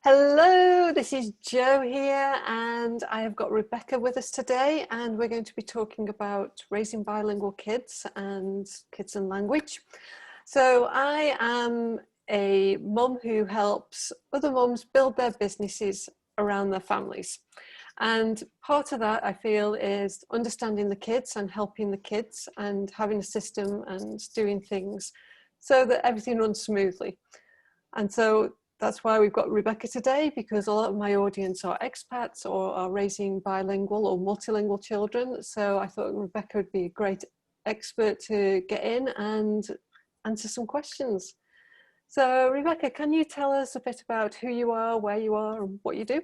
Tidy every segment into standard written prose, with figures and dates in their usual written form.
Hello, this is Jo here, and I have got Rebecca with us today, and we're going to be talking about raising bilingual kids and language. So I am a mum who helps other mums build their businesses around their families. And part of that, I feel, is understanding the kids and helping the kids and having a system and doing things so that everything runs smoothly. And so that's why we've got Rebecca today, because a lot of my audience are expats or are raising bilingual or multilingual children. So I thought Rebecca would be a great expert to get in and answer some questions. So Rebecca, can you tell us a bit about who you are, where you are, and what you do?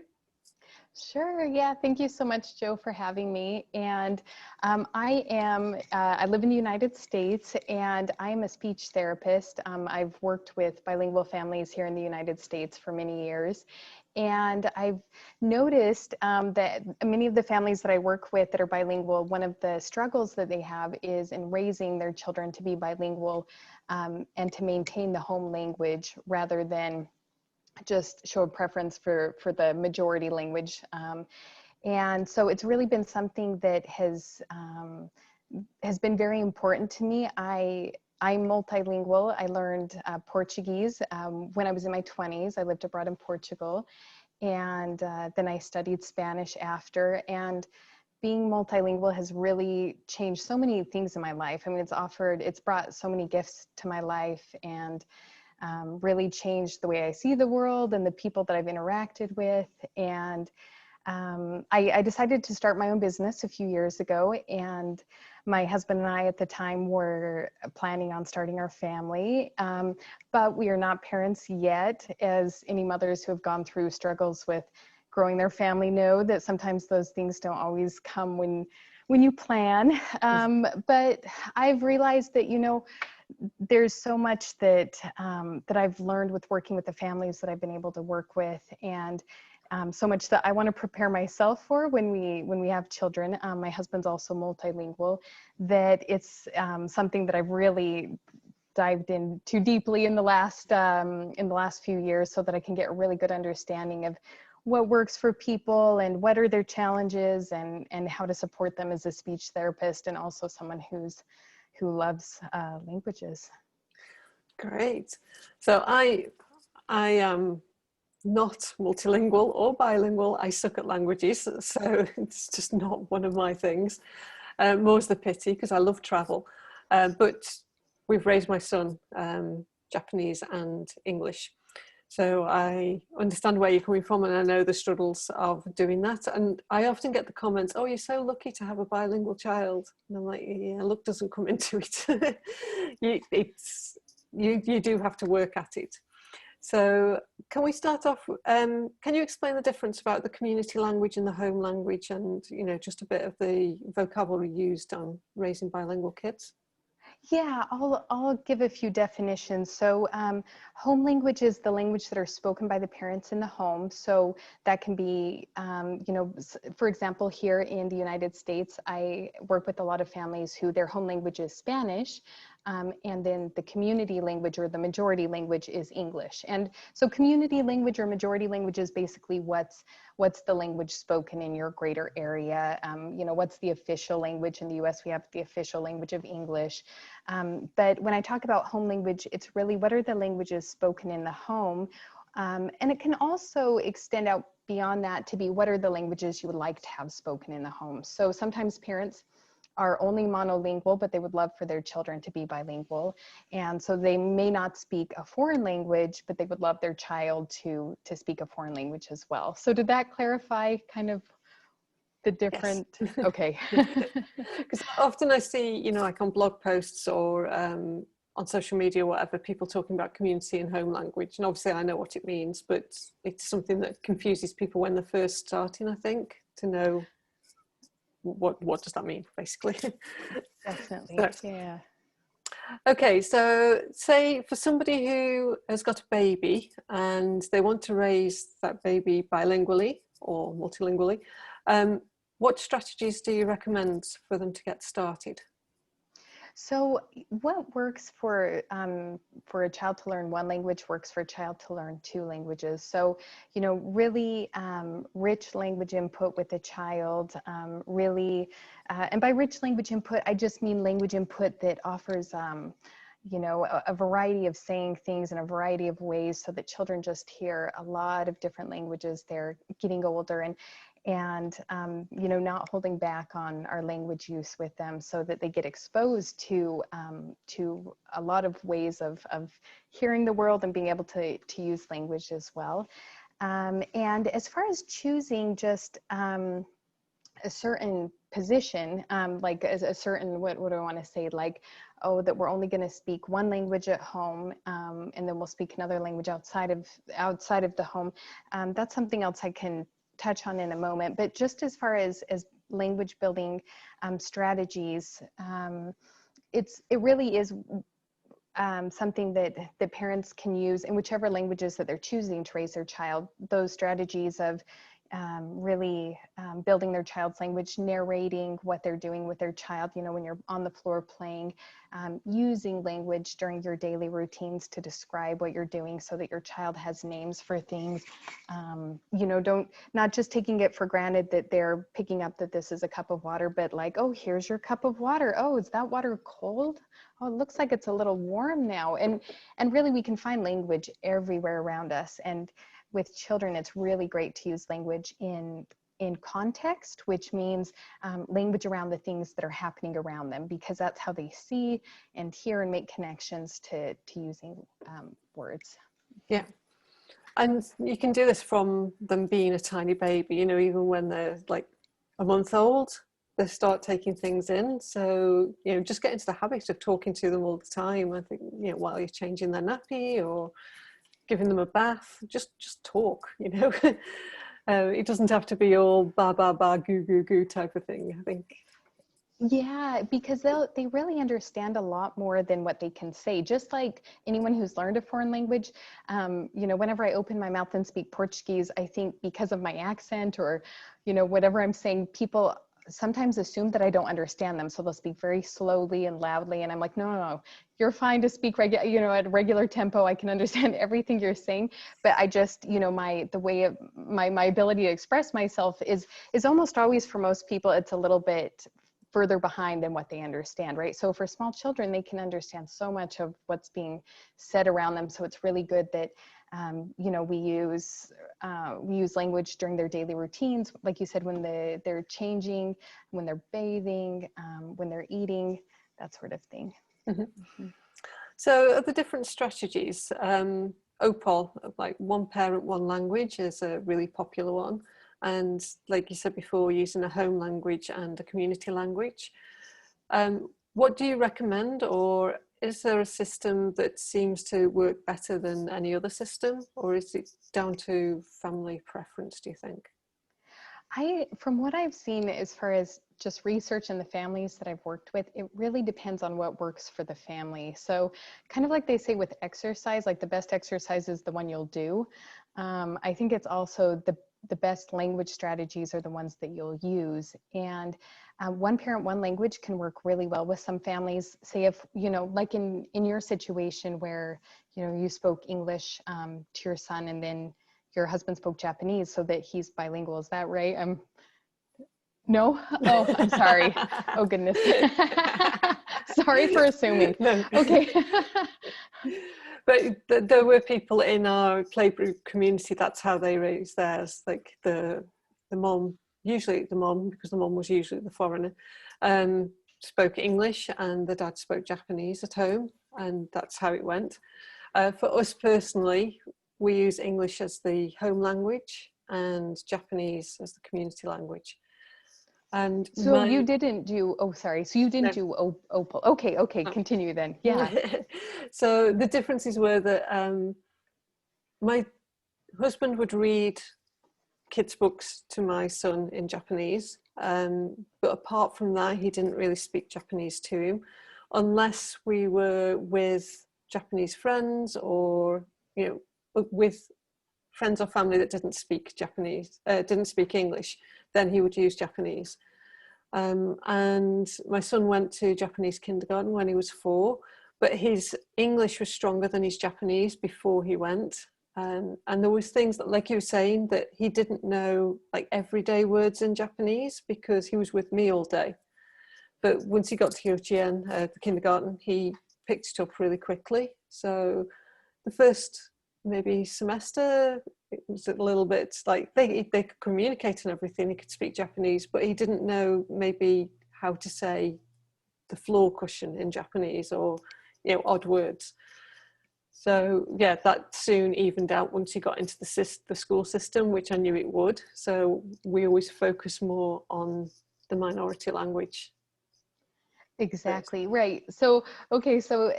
Sure. Yeah. Thank you so much, Jo, for having me. And I live in the United States, and I am a speech therapist. I've worked with bilingual families here in the United States for many years. And I've noticed that many of the families that I work with that are bilingual, one of the struggles that they have is in raising their children to be bilingual and to maintain the home language rather than just show a preference for the majority language. And so it's really been something that has been very important to me. I'm multilingual. I learned Portuguese when I was in my 20s. I lived abroad in Portugal, and then I studied Spanish after. And being multilingual has really changed so many things in my life. I mean, it's brought so many gifts to my life, and really changed the way I see the world and the people that I've interacted with. And I decided to start my own business a few years ago, and my husband and I at the time were planning on starting our family, but we are not parents yet. As any mothers who have gone through struggles with growing their family know, that sometimes those things don't always come when you plan. But I've realized that, there's so much that I've learned with working with the families that I've been able to work with, and so much that I want to prepare myself for when we have children. My husband's also multilingual, that it's something that I've really dived into deeply in the last few years, so that I can get a really good understanding of what works for people and what are their challenges, and how to support them as a speech therapist, and also someone who loves languages. Great. So I am not multilingual or bilingual. I suck at languages, so it's just not one of my things. More's the pity, because I love travel. But we've raised my son Japanese and English. So I understand where you're coming from, and I know the struggles of doing that. And I often get the comments, "Oh, you're so lucky to have a bilingual child." And I'm like, yeah, luck doesn't come into it. You do have to work at it. So can we start off, can you explain the difference about the community language and the home language, and, just a bit of the vocabulary used on raising bilingual kids? Yeah, I'll give a few definitions. So home language is the language that are spoken by the parents in the home. So that can be, for example, here in the United States, I work with a lot of families who their home language is Spanish, and then the community language or the majority language is English. And so community language or majority language is basically what's the language spoken in your greater area. What's the official language in the US? We have the official language of English. But when I talk about home language, it's really what are the languages spoken in the home? And it can also extend out beyond that to be what are the languages you would like to have spoken in the home. So sometimes parents are only monolingual, but they would love for their children to be bilingual. And so they may not speak a foreign language, but they would love their child to speak a foreign language as well. So did that clarify kind of the different? Yes. Okay. Because often I see, like on blog posts or on social media, whatever, people talking about community and home language. And obviously I know what it means, but it's something that confuses people when they're first starting, I think, to know what does that mean, basically. Definitely. So, Yeah. okay, so say for somebody who has got a baby and they want to raise that baby bilingually or multilingually, what strategies do you recommend for them to get started? So what works for a child to learn one language works for a child to learn two languages. So, you know, really rich language input with a child, really, and by rich language input, I just mean language input that offers, you know, a variety of saying things in a variety of ways so that children just hear a lot of different languages. They're getting older, and you know, not holding back on our language use with them so that they get exposed to a lot of ways of hearing the world and being able to use language as well. And as far as choosing just a certain position, like as a certain, what do I want to say, like, oh, that we're only going to speak one language at home, and then we'll speak another language outside of the home. That's something else I can touch on in a moment. But just as far as language building strategies, it really is something that the parents can use in whichever languages that they're choosing to raise their child. Those strategies of really building their child's language, narrating what they're doing with their child, you know, when you're on the floor playing, using language during your daily routines to describe what you're doing so that your child has names for things. You know, not just taking it for granted that they're picking up that this is a cup of water, but like, oh, here's your cup of water. Oh, is that water cold? Oh, it looks like it's a little warm now. And really we can find language everywhere around us. And with children, it's really great to use language in context, which means language around the things that are happening around them, because that's how they see and hear and make connections to using words. Yeah. And you can do this from them being a tiny baby, you know, even when they're like a month old, they start taking things in. So, you know, just get into the habit of talking to them all the time. I think, you know, while you're changing their nappy or giving them a bath, just talk, you know. It doesn't have to be all ba ba ba goo goo goo type of thing, I think. Yeah, because they really understand a lot more than what they can say. Just like anyone who's learned a foreign language, you know, whenever I open my mouth and speak Portuguese, I think because of my accent or, you know, whatever I'm saying, people sometimes assume that I don't understand them. So they'll speak very slowly and loudly. And I'm like, no, you're fine to speak you know, at regular tempo. I can understand everything you're saying. But I just, you know, the way of my ability to express myself is almost always, for most people, it's a little bit further behind than what they understand, right? So for small children, they can understand so much of what's being said around them. So it's really good that you know, we use language during their daily routines, like you said, when they're changing, when they're bathing, when they're eating, that sort of thing. Mm-hmm. Mm-hmm. So the different strategies, OPOL, like one parent, one language, is a really popular one. And like you said before, using a home language and a community language. What do you recommend, or is there a system that seems to work better than any other system, or is it down to family preference, do you think? From what I've seen, as far as just research in the families that I've worked with, it really depends on what works for the family. So kind of like they say with exercise, like the best exercise is the one you'll do. I think it's also the best language strategies are the ones that you'll use. And one parent, one language can work really well with some families. Say if, you know, like in your situation where, you know, you spoke English to your son and then your husband spoke Japanese so that he's bilingual. Is that right? No? Oh, I'm sorry. Oh, goodness. Sorry for assuming. No. Okay. But there were people in our playgroup community, that's how they raised theirs. Like the mom, usually the mom, because the mom was usually the foreigner, spoke English and the dad spoke Japanese at home, and that's how it went. For us personally, we use English as the home language and Japanese as the community language. And so you didn't do, oh, sorry. So you didn't do OPOL. Okay, continue then. Yeah. So the differences were that my husband would read kids' books to my son in Japanese. But apart from that, he didn't really speak Japanese to him unless we were with Japanese friends or, you know, with friends or family that didn't speak Japanese, didn't speak English, then he would use Japanese. And my son went to Japanese kindergarten when he was 4, but his English was stronger than his Japanese before he went. And there was things that, like you were saying, that he didn't know like everyday words in Japanese because he was with me all day. But once he got to Yochien, the kindergarten, he picked it up really quickly. So the first maybe semester, it was a little bit like they could communicate and everything. He could speak Japanese, but he didn't know maybe how to say the floor cushion in Japanese, or odd words. So yeah, that soon evened out once he got into the school system, which I knew it would. So we always focus more on the minority language. Exactly, right. So, okay, so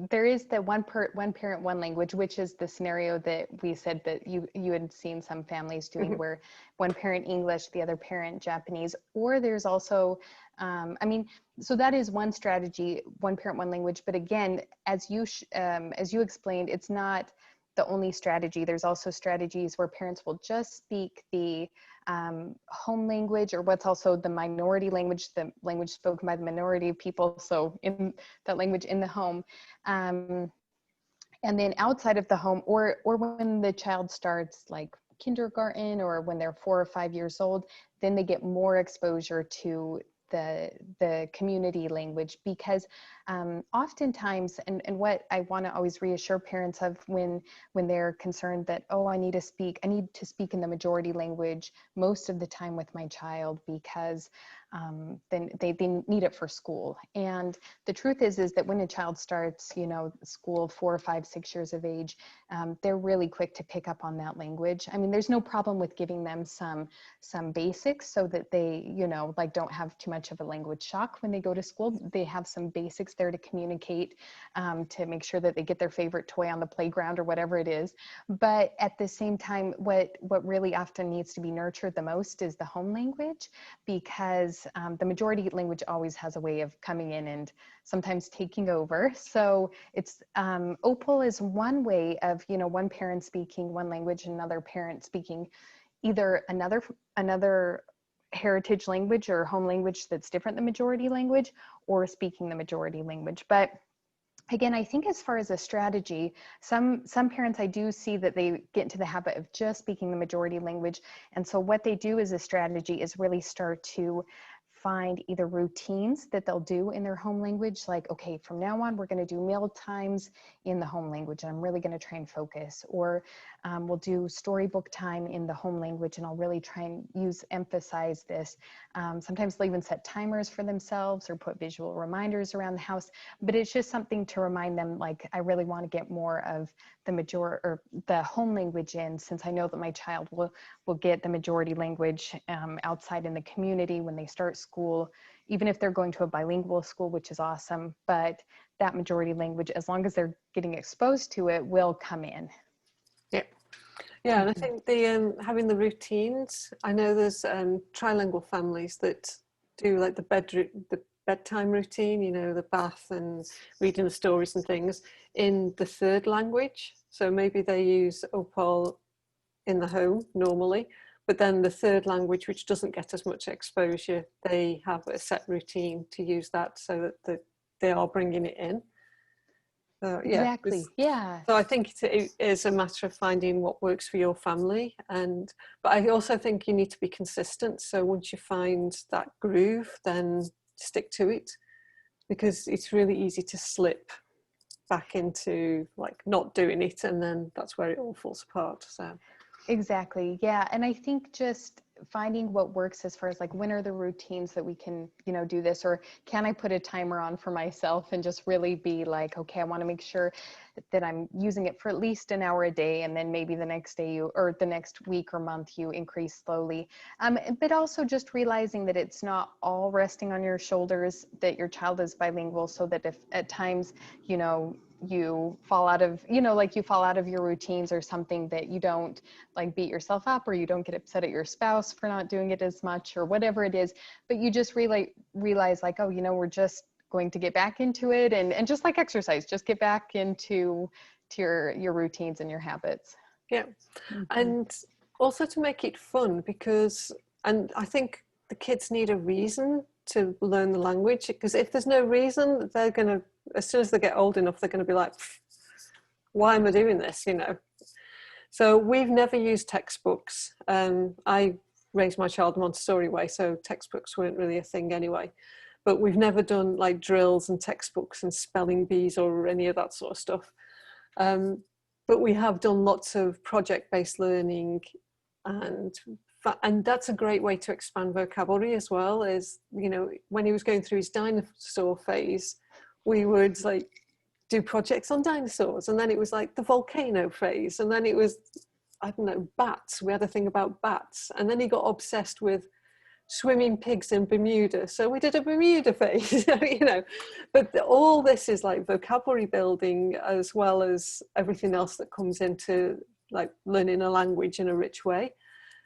there is the one parent, one language, which is the scenario that we said that you had seen some families doing, where one parent English, the other parent Japanese, or there's also, so that is one strategy, one parent, one language. But again, as you explained, it's not the only strategy. There's also strategies where parents will just speak the home language, or what's also the minority language, the language spoken by the minority of people. So in that language in the home. And then outside of the home, or when the child starts like kindergarten, or when they're 4 or 5 years old, then they get more exposure to the community language, because oftentimes, and what I want to always reassure parents of when they're concerned that, oh, I need to speak in the majority language most of the time with my child, because then they need it for school. And the truth is that when a child starts, school 4 or 5, 6 years of age, they're really quick to pick up on that language. I mean, there's no problem with giving them some basics so that they, like, don't have too much of a language shock when they go to school. They have some basics there to communicate, to make sure that they get their favorite toy on the playground or whatever it is. But at the same time, what really often needs to be nurtured the most is the home language, because the majority language always has a way of coming in and sometimes taking over. So it's OPAL is one way of, one parent speaking one language, another parent speaking either another heritage language or home language that's different than majority language, or speaking the majority language. But again, I think as far as a strategy, some parents, I do see that they get into the habit of just speaking the majority language. And so what they do as a strategy is really start to find either routines that they'll do in their home language, like, okay, from now on, we're going to do meal times in the home language, and I'm really going to try and focus. Or we'll do storybook time in the home language, and I'll really try and emphasize this. Sometimes they'll even set timers for themselves or put visual reminders around the house, but it's just something to remind them, like, I really want to get more of the home language in, since I know that my child will get the majority language outside in the community when they start school, even if they're going to a bilingual school, which is awesome. But that majority language, as long as they're getting exposed to it, will come in. Yeah, and I think the having the routines. I know there's trilingual families that do like the bedtime routine, the bath and reading the stories and things in the third language. So maybe they use OPAL in the home normally, but then the third language, which doesn't get as much exposure, they have a set routine to use that, so that they are bringing it in. Exactly. Yeah. So I think it is a matter of finding what works for your family, but I also think you need to be consistent. So once you find that groove, then stick to it, because it's really easy to slip back into like not doing it, and then that's where it all falls apart. So exactly. Yeah. And I think just finding what works as far as like, when are the routines that we can, do this, or can I put a timer on for myself and just really be like, okay, I want to make sure that I'm using it for at least an hour a day. And then maybe the next day or the next week or month, you increase slowly. But also just realizing that it's not all resting on your shoulders, that your child is bilingual, so that if at times, you fall out of, like you fall out of your routines or something, that you don't like beat yourself up, or you don't get upset at your spouse for not doing it as much, or whatever it is, but you just realize like, oh, we're just going to get back into it, and just like exercise, just get back into your routines and your habits. Yeah. Mm-hmm. And also to make it fun, and I think the kids need a reason to learn the language, because if there's no reason, they're going to, as soon as they get old enough, they're going to be like, why am I doing this, you know? So we've never used textbooks. I raised my child Montessori way, so textbooks weren't really a thing anyway. But we've never done like drills and textbooks and spelling bees or any of that sort of stuff. But we have done lots of project-based learning, and that's a great way to expand vocabulary as well. Is, you know, when he was going through his dinosaur phase, we would like do projects on dinosaurs, and then it was like the volcano phase, and then it was, I don't know, bats. We had a thing about bats, and then he got obsessed with swimming pigs in Bermuda, so we did a Bermuda phase. You know, but all this is like vocabulary building as well as everything else that comes into like learning a language in a rich way.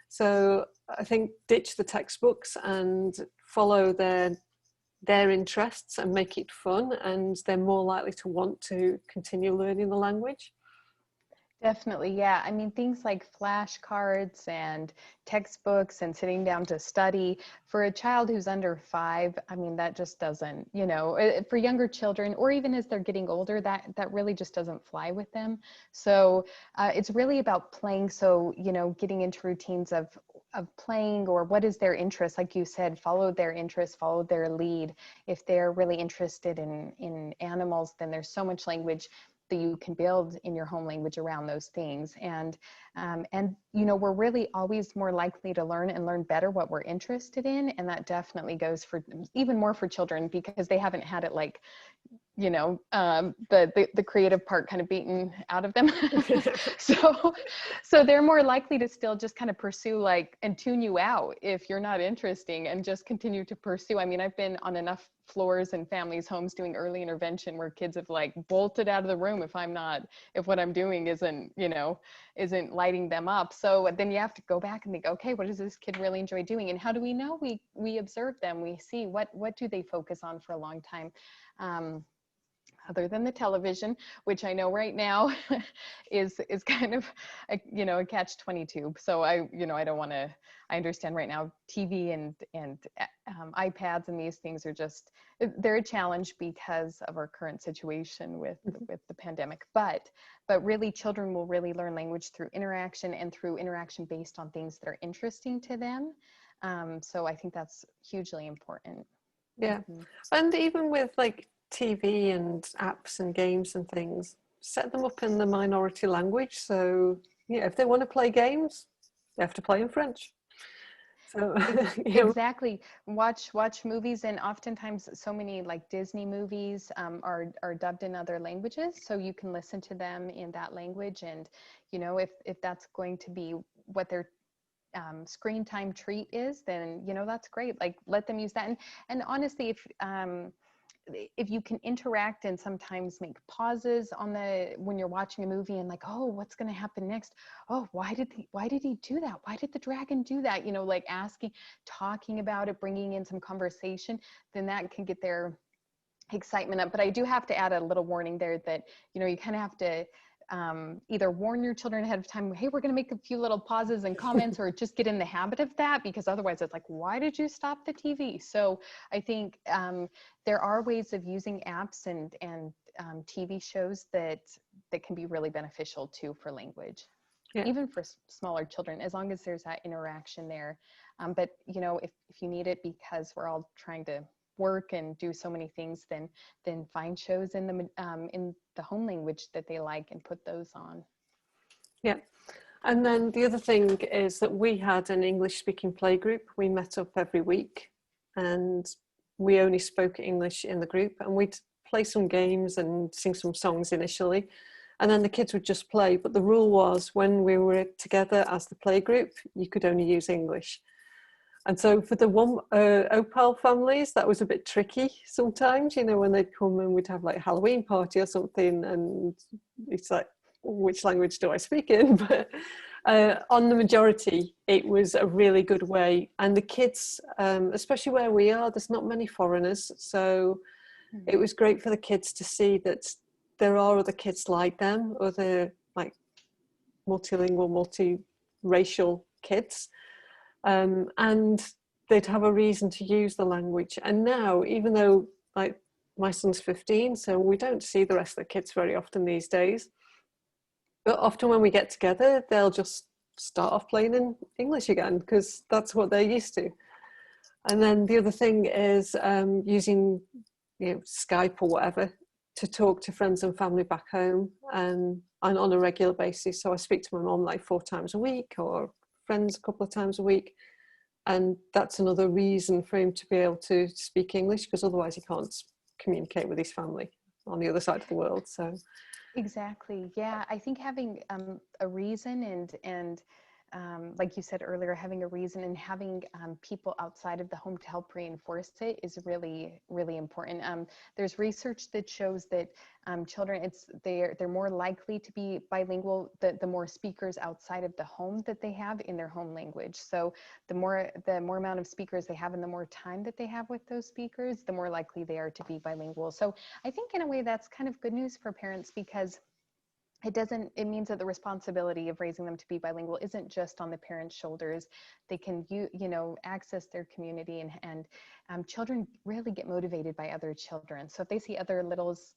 So I think ditch the textbooks and follow their interests and make it fun, and they're more likely to want to continue learning the language. Definitely, yeah. I mean, things like flashcards and textbooks and sitting down to study for a child who's under 5, I mean, that just doesn't, you know, for younger children, or even as they're getting older, that really just doesn't fly with them. So it's really about playing. So, you know, getting into routines of playing, or what is their interest, like you said, follow their interest, follow their lead. If they're really interested in animals, then there's so much language that you can build in your home language around those things. And you know, we're really always more likely to learn and learn better what we're interested in. And that definitely goes for even more for children, because they haven't had it like, you know, the creative part kind of beaten out of them. So they're more likely to still just kind of pursue like and tune you out if you're not interesting, and just continue to pursue. I mean, I've been on enough floors in families' homes doing early intervention where kids have like bolted out of the room if what I'm doing isn't, you know, isn't lighting them up. So then you have to go back and think, okay, what does this kid really enjoy doing? And how do we know? We observe them, we see what do they focus on for a long time. Other than the television, which I know right now is kind of a, you know, a catch-22. So I don't want to, I understand right now TV and iPads and these things are just, they're a challenge because of our current situation with the pandemic. But really, children will really learn language through interaction, and through interaction based on things that are interesting to them. So I think that's hugely important. Yeah. And even with like TV and apps and games and things, set them up in the minority language. So yeah, if they want to play games, they have to play in French. So exactly. Watch movies, and oftentimes so many like Disney movies are dubbed in other languages, so you can listen to them in that language. And you know, if that's going to be what their screen time treat is, then you know, that's great. Like, let them use that. And honestly, if you can interact and sometimes make pauses when you're watching a movie and like, oh, what's going to happen next? Oh, why did he do that? Why did the dragon do that? You know, like talking about it, bringing in some conversation, then that can get their excitement up. But I do have to add a little warning there that, you know, you kind of have to either warn your children ahead of time, hey, we're going to make a few little pauses and comments, or just get in the habit of that, because otherwise it's like, why did you stop the TV? So I think there are ways of using apps and TV shows that can be really beneficial too for language. Yeah. Even for smaller children, as long as there's that interaction there. But you know, if you need it because we're all trying to work and do so many things, then find shows in the home language that they like and put those on. Yeah. And then the other thing is that we had an English speaking playgroup. We met up every week and we only spoke English in the group, and we'd play some games and sing some songs initially, and then the kids would just play. But the rule was, when we were together as the playgroup, you could only use English. And so for the Opal families, that was a bit tricky sometimes, you know, when they'd come and we'd have like a Halloween party or something, and it's like, which language do I speak in? But on the majority, it was a really good way. And the kids, especially where we are, there's not many foreigners. So it was great for the kids to see that there are other kids like them, other like multilingual, multiracial kids. And they'd have a reason to use the language. And now, even though like my son's 15, so we don't see the rest of the kids very often these days, but often when we get together, they'll just start off playing in English again because that's what they're used to. And then the other thing is using, you know, Skype or whatever to talk to friends and family back home, and on a regular basis. So I speak to my mom like 4 times a week, or friends a couple of times a week. And that's another reason for him to be able to speak English, because otherwise he can't communicate with his family on the other side of the world. So Exactly. Yeah, I think having a reason and like you said earlier, having a reason and having people outside of the home to help reinforce it is really, really important. There's research that shows that children, they're more likely to be bilingual the more speakers outside of the home that they have in their home language. So the more amount of speakers they have and the more time that they have with those speakers, the more likely they are to be bilingual. So I think in a way that's kind of good news for parents, because it means that the responsibility of raising them to be bilingual isn't just on the parents' shoulders. They can access their community, and children really get motivated by other children. So if they see other littles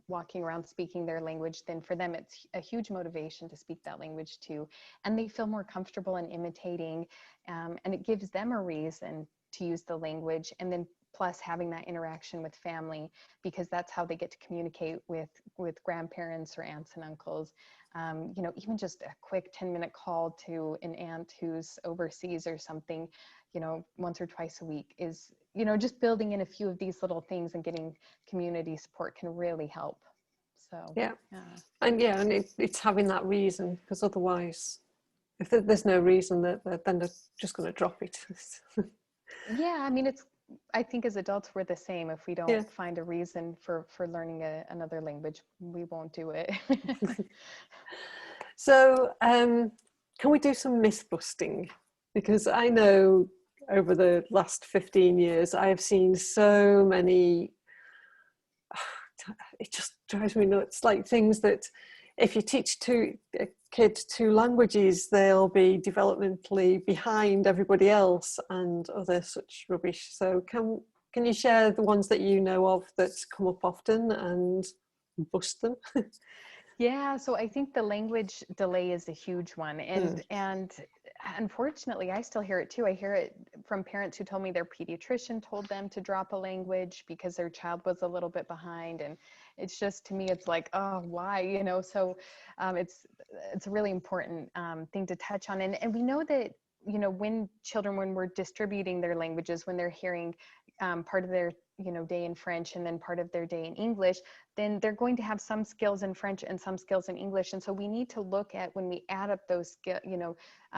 walking around speaking their language, then for them it's a huge motivation to speak that language too, and they feel more comfortable in imitating, and it gives them a reason to use the language. And then plus having that interaction with family, because that's how they get to communicate with grandparents or aunts and uncles. Even just a quick 10-minute call to an aunt who's overseas or something, once or twice a week is, just building in a few of these little things and getting community support can really help. So yeah. And it's having that reason, because otherwise, if there's no reason, then they're just going to drop it. Yeah, I mean, I think as adults, we're the same. If we don't find a reason for learning another language, we won't do it. So can we do some myth busting? Because I know over the last 15 years, I have seen so many, it just drives me nuts, like things that if you teach a kid 2 languages, they'll be developmentally behind everybody else, and other such rubbish. So can you share the ones that you know of that come up often and bust them? Yeah, so I think the language delay is a huge one. And unfortunately, I still hear it too. I hear it from parents who told me their pediatrician told them to drop a language because their child was a little bit behind. And it's just, to me, it's like, oh, why? So it's a really important thing to touch on. And we know that, when we're distributing their languages, when they're hearing part of their day in French and then part of their day in English, then they're going to have some skills in French and some skills in English. And so we need to look at, when we add up those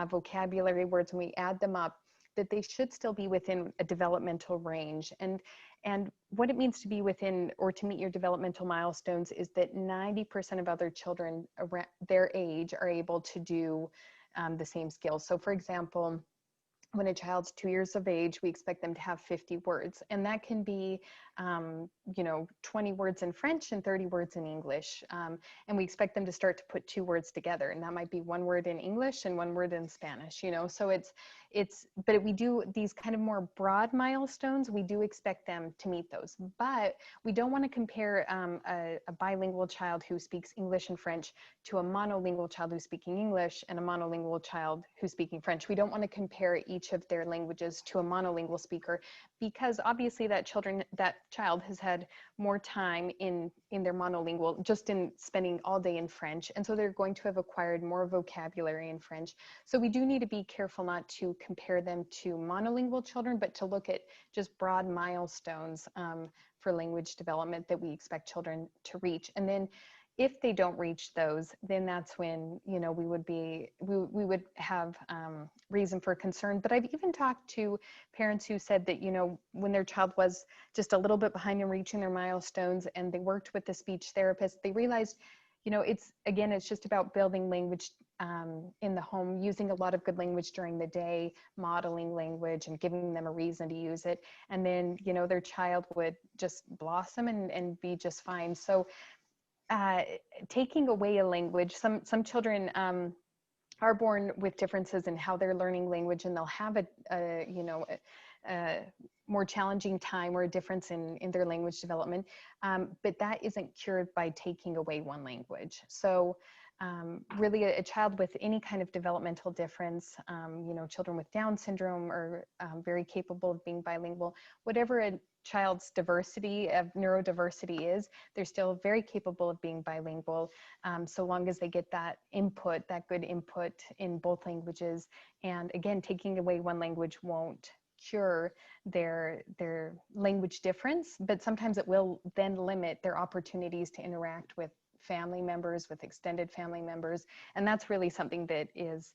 vocabulary words, when we add them up, that they should still be within a developmental range. And what it means to be within, or to meet your developmental milestones, is that 90% of other children around their age are able to do the same skills. So for example, when a child's 2 years of age, we expect them to have 50 words. And that can be, 20 words in French and 30 words in English. And we expect them to start to put 2 words together. And that might be 1 word in English and 1 word in Spanish, So but if we do these kind of more broad milestones, we do expect them to meet those. But we don't want to compare a bilingual child who speaks English and French to a monolingual child who's speaking English and a monolingual child who's speaking French. We don't want to compare each of their languages to a monolingual speaker, because obviously that child has had more time in their monolingual, just in spending all day in French. And so they're going to have acquired more vocabulary in French. So we do need to be careful not to compare them to monolingual children, but to look at just broad milestones for language development that we expect children to reach. And then if they don't reach those, then that's when, we would have reason for concern. But I've even talked to parents who said that, when their child was just a little bit behind in reaching their milestones and they worked with the speech therapist, they realized, it's just about building language in the home, using a lot of good language during the day, modeling language and giving them a reason to use it. And then, their child would just blossom and be just fine. So taking away a language, some children are born with differences in how they're learning language, and they'll have more challenging time or a difference in their language development. But that isn't cured by taking away one language. So really a child with any kind of developmental difference, you know, children with Down syndrome are very capable of being bilingual. Whatever a child's diversity of neurodiversity is, they're still very capable of being bilingual, so long as they get that input, that good input in both languages. And again, taking away one language won't cure their language difference, but sometimes it will then limit their opportunities to interact with family members, with extended family members. And that's really something that is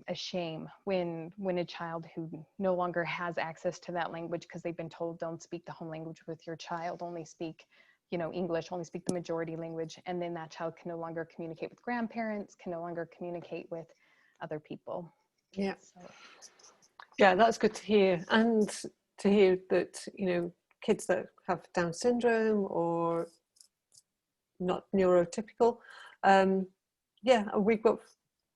a shame when a child who no longer has access to that language because they've been told don't speak the home language with your child, only speak, you know, English, only speak the majority language, and then that child can no longer communicate with grandparents, can no longer communicate with other people. Yeah. So. Yeah, that's good to hear. And to hear that, you know, kids that have Down syndrome or not neurotypical, yeah, we've got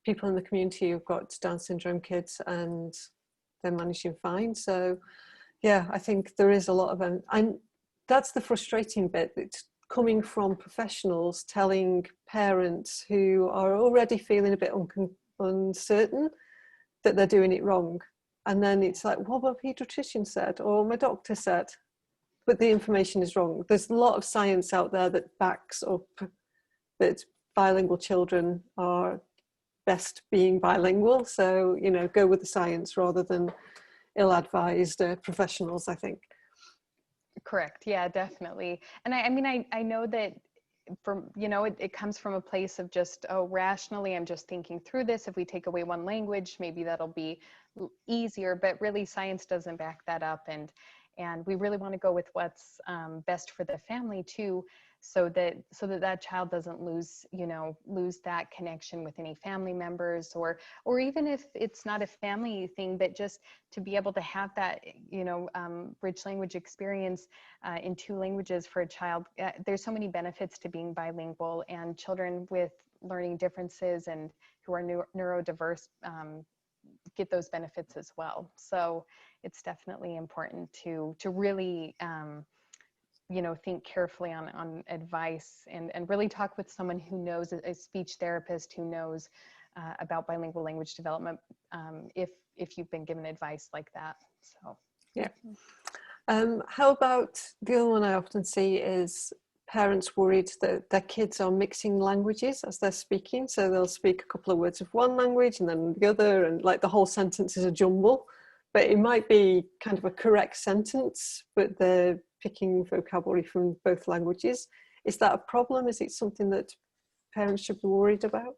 people in the community who've got Down syndrome kids and they're managing fine. So yeah, I think there is a lot of, and that's the frustrating bit, it's coming from professionals telling parents who are already feeling a bit uncertain that they're doing it wrong. And then it's like, well, my pediatrician said, or my doctor said, but the information is wrong. There's a lot of science out there that backs up that bilingual children are best being bilingual. So, you know, go with the science rather than ill-advised professionals, I think. Correct. Yeah, definitely. And I mean, I know that from, you know, it comes from a place of just, oh, rationally, I'm just thinking through this. If we take away one language, maybe that'll be easier, but really science doesn't back that up. And we really want to go with what's best for the family too, so that child doesn't lose that connection with any family members, or even if it's not a family thing, but just to be able to have that, you know, rich language experience in two languages for a child. There's so many benefits to being bilingual, and children with learning differences and who are neurodiverse get those benefits as well. So it's definitely important to really you know, think carefully on advice, and really talk with someone who knows, a speech therapist who knows about bilingual language development, if you've been given advice like that. So yeah. How about the other one I often see is parents worried that their kids are mixing languages as they're speaking. So they'll speak a couple of words of one language and then the other, and like the whole sentence is a jumble. But it might be kind of a correct sentence, but they're picking vocabulary from both languages. Is that a problem? Is it something that parents should be worried about?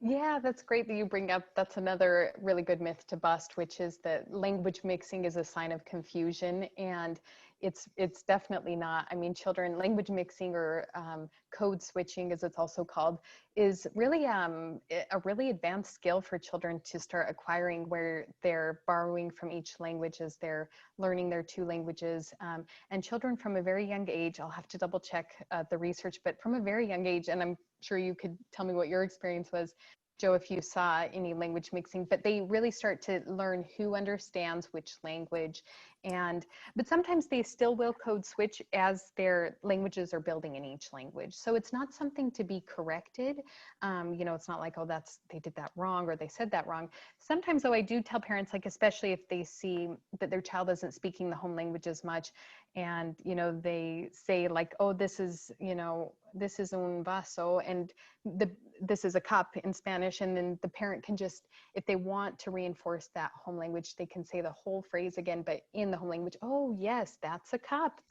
yeah, that's great that you bring up. That's another really good myth to bust, which is that language mixing is a sign of confusion, and it's definitely not. I mean, language mixing, or code switching, as it's also called, is really a really advanced skill for children to start acquiring, where they're borrowing from each language as they're learning their two languages. And children from a very young age, I'll have to double check the research, but from a very young age, and I'm sure you could tell me what your experience was, Jo, if you saw any language mixing, but they really start to learn who understands which language. But sometimes they still will code switch as their languages are building in each language. So it's not something to be corrected. You know, it's not like, oh, they did that wrong, or they said that wrong. Sometimes, though, I do tell parents, like, especially if they see that their child isn't speaking the home language as much, and, you know, they say, like, oh, this is, you know, this is un vaso, and this is a cup in Spanish. And then the parent can just, if they want to reinforce that home language, they can say the whole phrase again, but in the home language. Oh, yes, that's a cup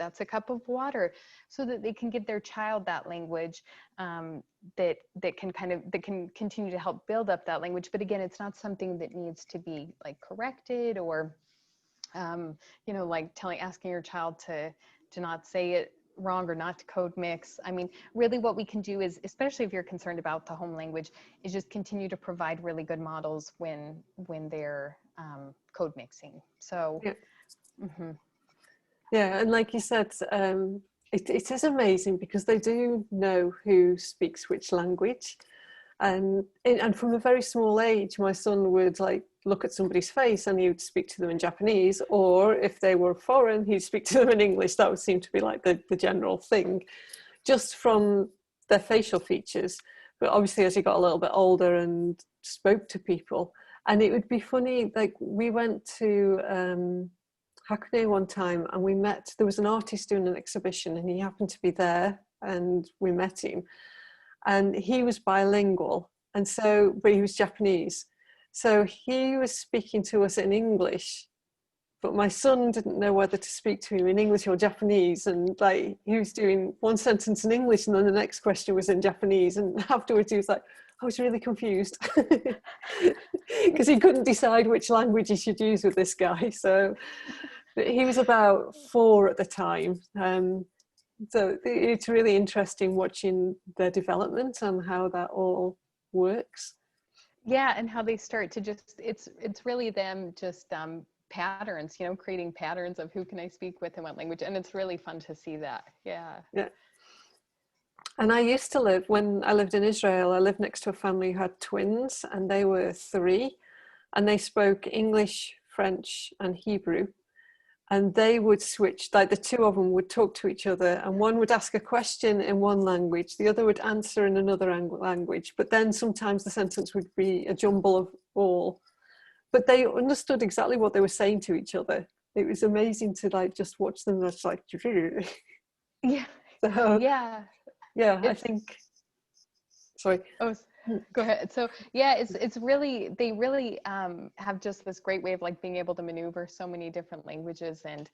of water, so that they can give their child that language that can continue to help build up that language. But again, it's not something that needs to be like corrected, or you know, like asking your child to not say it wrong, or not to code mix. I mean, really what we can do is, especially if you're concerned about the home language, is just continue to provide really good models when they're code mixing. So Yeah. mm-hmm. Yeah, and like you said, it is amazing because they do know who speaks which language. And from a very small age, my son would like look at somebody's face and he would speak to them in Japanese, or if they were foreign, he'd speak to them in English. That would seem to be like the general thing, just from their facial features. But obviously, as he got a little bit older and spoke to people, and it would be funny, like we went to Hakone one time and we met, there was an artist doing an exhibition and he happened to be there and we met him. And he was bilingual, and so, but he was Japanese. So he was speaking to us in English, but my son didn't know whether to speak to him in English or Japanese. And like, he was doing one sentence in English and then the next question was in Japanese. And afterwards he was like, I was really confused because he couldn't decide which language he should use with this guy. So he was about 4 at the time. So it's really interesting watching their development and how that all works. Yeah, and how they start to just, it's really them just patterns, creating patterns of who can I speak with in what language. And it's really fun to see that. Yeah. Yeah. And I used to live, when I lived in Israel, I lived next to a family who had twins, and they were 3, and they spoke English, French, and Hebrew. And they would switch, like the 2 of them would talk to each other, and one would ask a question in one language, the other would answer in another language, but then sometimes the sentence would be a jumble of all. But they understood exactly what they were saying to each other. It was amazing to like just watch them. That's like, yeah, so, yeah, yeah. I think. Sorry. Oh, go ahead. So yeah, it's really, they really have just this great way of like being able to maneuver so many different languages. And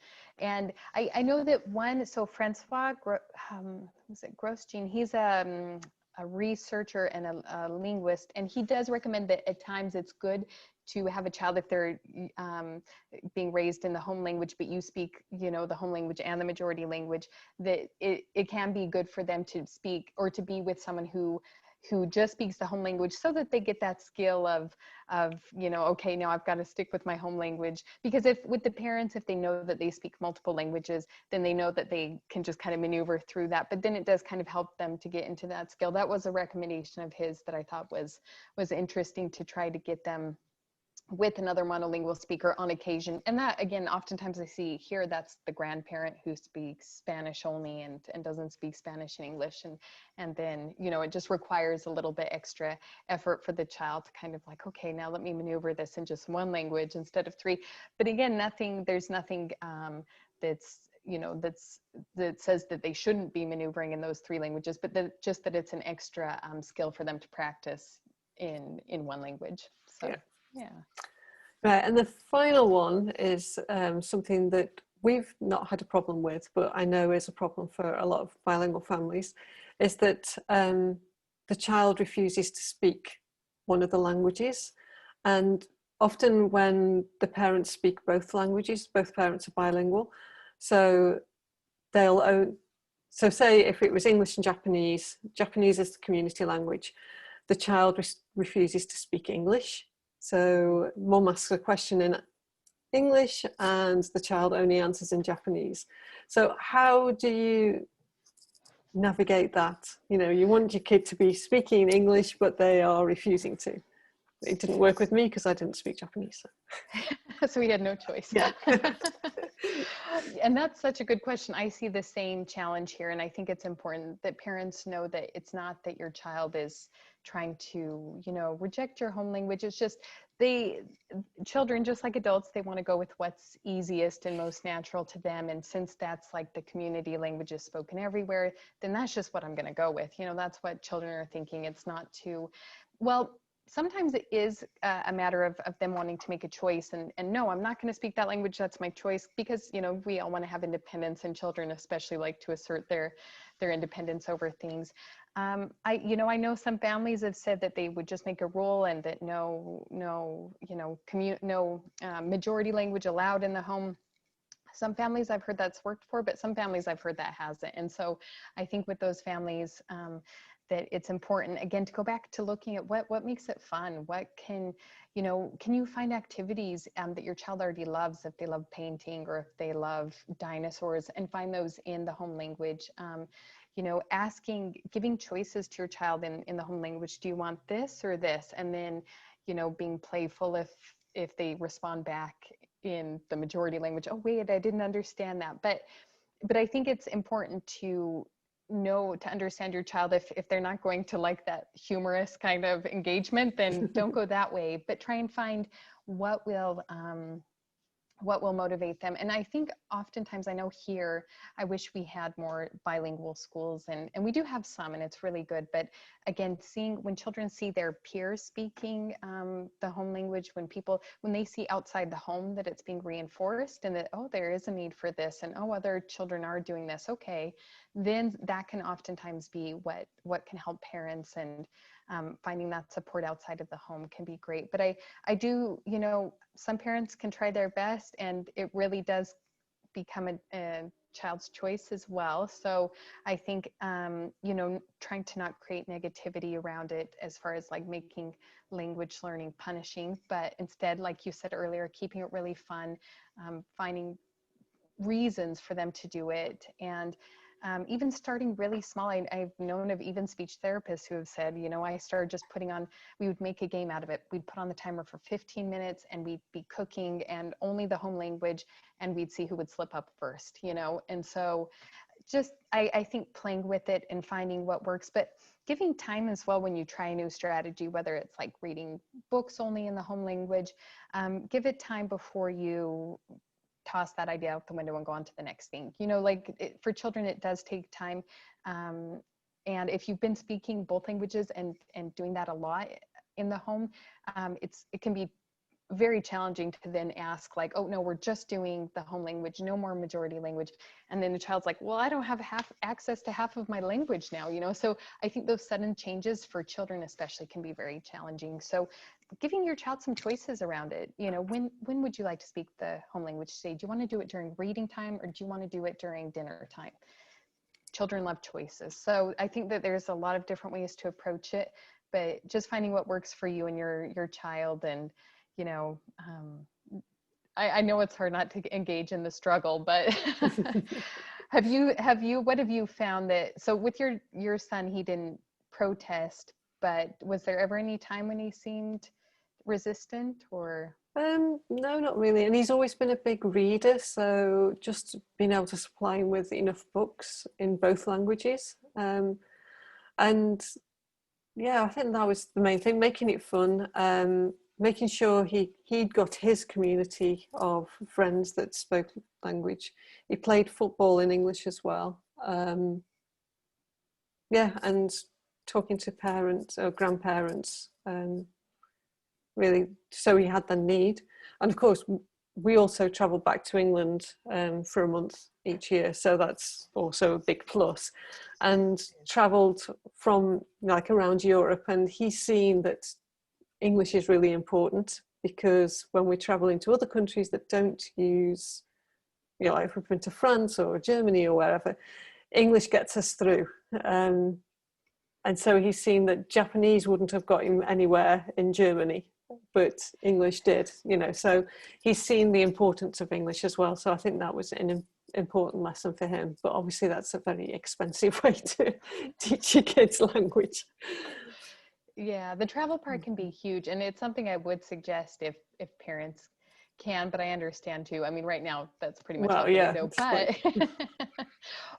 I know that one, so Francois was it Grosjean, he's a researcher and a linguist, and he does recommend that at times it's good to have a child, if they're being raised in the home language, but you speak, the home language and the majority language, that it can be good for them to speak or to be with someone who just speaks the home language, so that they get that skill of okay, now I've got to stick with my home language. Because if with the parents, if they know that they speak multiple languages, then they know that they can just kind of maneuver through that. But then it does kind of help them to get into that skill. That was a recommendation of his that I thought was interesting, to try to get them with another monolingual speaker on occasion. And that, again, oftentimes I see here, that's the grandparent who speaks Spanish only and doesn't speak Spanish and English. And then, it just requires a little bit extra effort for the child to kind of like, okay, now let me maneuver this in just one language instead of 3. But again, there's nothing that's, that says that they shouldn't be maneuvering in those 3 languages, but just that it's an extra skill for them to practice in one language. So. Yeah. Right, and the final one is something that we've not had a problem with, but I know is a problem for a lot of bilingual families, is that the child refuses to speak one of the languages. And often when the parents speak both languages, both parents are bilingual, so so say if it was English and Japanese, Japanese is the community language, the child refuses to speak English. So mom asks a question in English and the child only answers in Japanese. So how do you navigate that? You want your kid to be speaking English, but they are refusing to. It didn't work with me because I didn't speak Japanese. So we had no choice. Yeah. And that's such a good question. I see the same challenge here. And I think it's important that parents know that it's not that your child is trying to, reject your home language. It's just children, just like adults, they want to go with what's easiest and most natural to them. And since that's like the community language is spoken everywhere, then that's just what I'm going to go with. That's what children are thinking. It's not too, well, sometimes it is a matter of them wanting to make a choice and no, I'm not going to speak that language. That's my choice, because, we all want to have independence, and children especially like to assert their independence over things. I know some families have said that they would just make a rule and that no majority language allowed in the home. Some families I've heard that's worked for, but some families I've heard that hasn't. And so I think with those families, that it's important, again, to go back to looking at what makes it fun. What can you find activities that your child already loves, if they love painting or if they love dinosaurs, and find those in the home language. giving choices to your child in the home language. Do you want this or this? And then, being playful if they respond back in the majority language. Oh, wait, I didn't understand that. But I think it's important to understand your child. If they're not going to like that humorous kind of engagement, then don't go that way, but try and find what will motivate them. And I think oftentimes, I know here, I wish we had more bilingual schools, and we do have some, and it's really good. But again, when children see their peers speaking the home language, when they see outside the home that it's being reinforced, and that, oh, there is a need for this, and oh, other children are doing this, okay, then that can oftentimes be what can help parents, and finding that support outside of the home can be great. But I do, some parents can try their best, and it really does become a child's choice as well. So I think, trying to not create negativity around it as far as like making language learning punishing, but instead, like you said earlier, keeping it really fun, finding reasons for them to do it. And even starting really small. I've known of even speech therapists who have said, I started just we would make a game out of it. We'd put on the timer for 15 minutes, and we'd be cooking and only the home language, and we'd see who would slip up first, And so just, I think playing with it and finding what works, but giving time as well when you try a new strategy, whether it's like reading books only in the home language, give it time before you toss that idea out the window and go on to the next thing. For children, it does take time. And if you've been speaking both languages and doing that a lot in the home, it can be very challenging to then ask like, oh no, we're just doing the home language, no more majority language. And then the child's like, well, I don't have access to half of my language now, So I think those sudden changes for children especially can be very challenging. So giving your child some choices around it, when would you like to speak the home language today? Do you want to do it during reading time, or do you want to do it during dinner time? Children love choices. So I think that there's a lot of different ways to approach it, but just finding what works for you and your child. And I know it's hard not to engage in the struggle, but what have you found so with your son, he didn't protest, but was there ever any time when he seemed resistant or? No, not really. And he's always been a big reader, so just being able to supply him with enough books in both languages. And yeah, I think that was the main thing, making it fun, making sure he'd got his community of friends that spoke language. He played football in English as well. Yeah, and talking to parents or grandparents, really, so he had the need. And of course, we also traveled back to England for a month each year, so that's also a big plus. And traveled from like around Europe, and he's seen that English is really important, because when we travel into other countries that don't use, like if we've been to France or Germany or wherever, English gets us through. And so he's seen that Japanese wouldn't have got him anywhere in Germany, but English did, so he's seen the importance of English as well. So I think that was an important lesson for him. But obviously that's a very expensive way to teach your kids language. Yeah, the travel part can be huge, and it's something I would suggest if parents can, but I understand too. I mean, right now that's pretty much out the window. But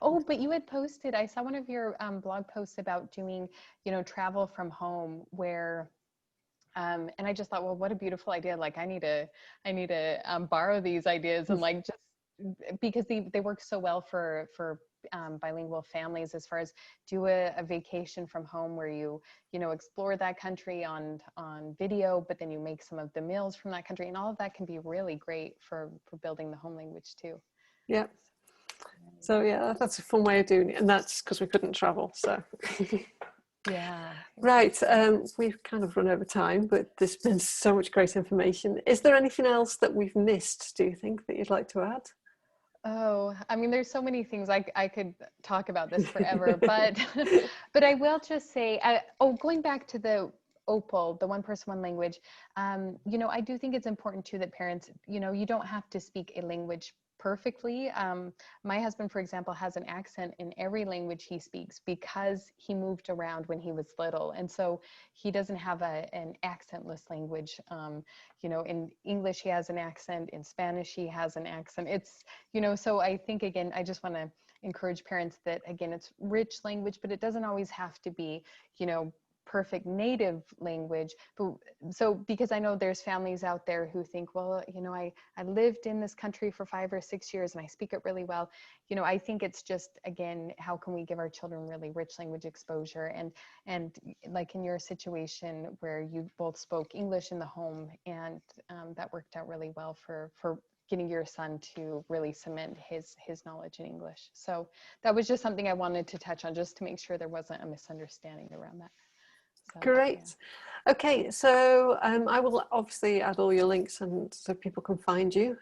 oh, but you had posted, I saw one of your blog posts about doing, travel from home, where and I just thought, well, what a beautiful idea. Like I need to borrow these ideas, and like just because they work so well for bilingual families, as far as do a vacation from home where you explore that country on video, but then you make some of the meals from that country, and all of that can be really great for building the home language too. Yeah. So yeah, that's a fun way of doing it, and that's because we couldn't travel. So yeah. Right. We've kind of run over time, but there's been so much great information. Is there anything else that we've missed, do you think, that you'd like to add? Oh, I mean, there's so many things I could talk about this forever, but but I will just say, going back to the OPAL, the one person, one language, I do think it's important too that parents, you don't have to speak a language perfectly. My husband, for example, has an accent in every language he speaks because he moved around when he was little. And so he doesn't have an accentless language. In English, he has an accent. In Spanish, he has an accent. It's, so I think, again, I just want to encourage parents that, again, it's rich language, but it doesn't always have to be, perfect native language. But so, because I know there's families out there who think, well, I lived in this country for 5 or 6 years and I speak it really well. I think it's just, again, how can we give our children really rich language exposure? And like in your situation where you both spoke English in the home, and that worked out really well for getting your son to really cement his knowledge in English. So that was just something I wanted to touch on, just to make sure there wasn't a misunderstanding around that. So, Great. Yeah. Okay, so I will obviously add all your links and so people can find you.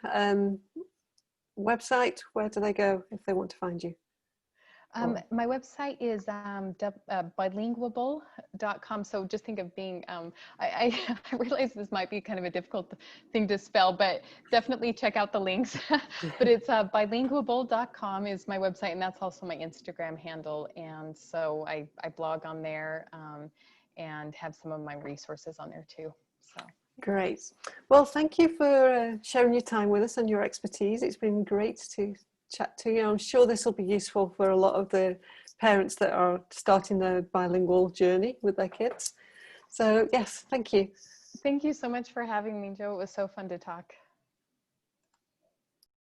Website, where do they go if they want to find you? My website is bilingual.com. So just think of being, I realize this might be kind of a difficult thing to spell, but definitely check out the links. But it's bilingual.com is my website, and that's also my Instagram handle. And so I blog on there and have some of my resources on there too. So. Great. Well, thank you for sharing your time with us and your expertise. It's been great to chat to you. I'm sure this will be useful for a lot of the parents that are starting their bilingual journey with their kids. So yes, thank you. Thank you so much for having me, Jo. It was so fun to talk.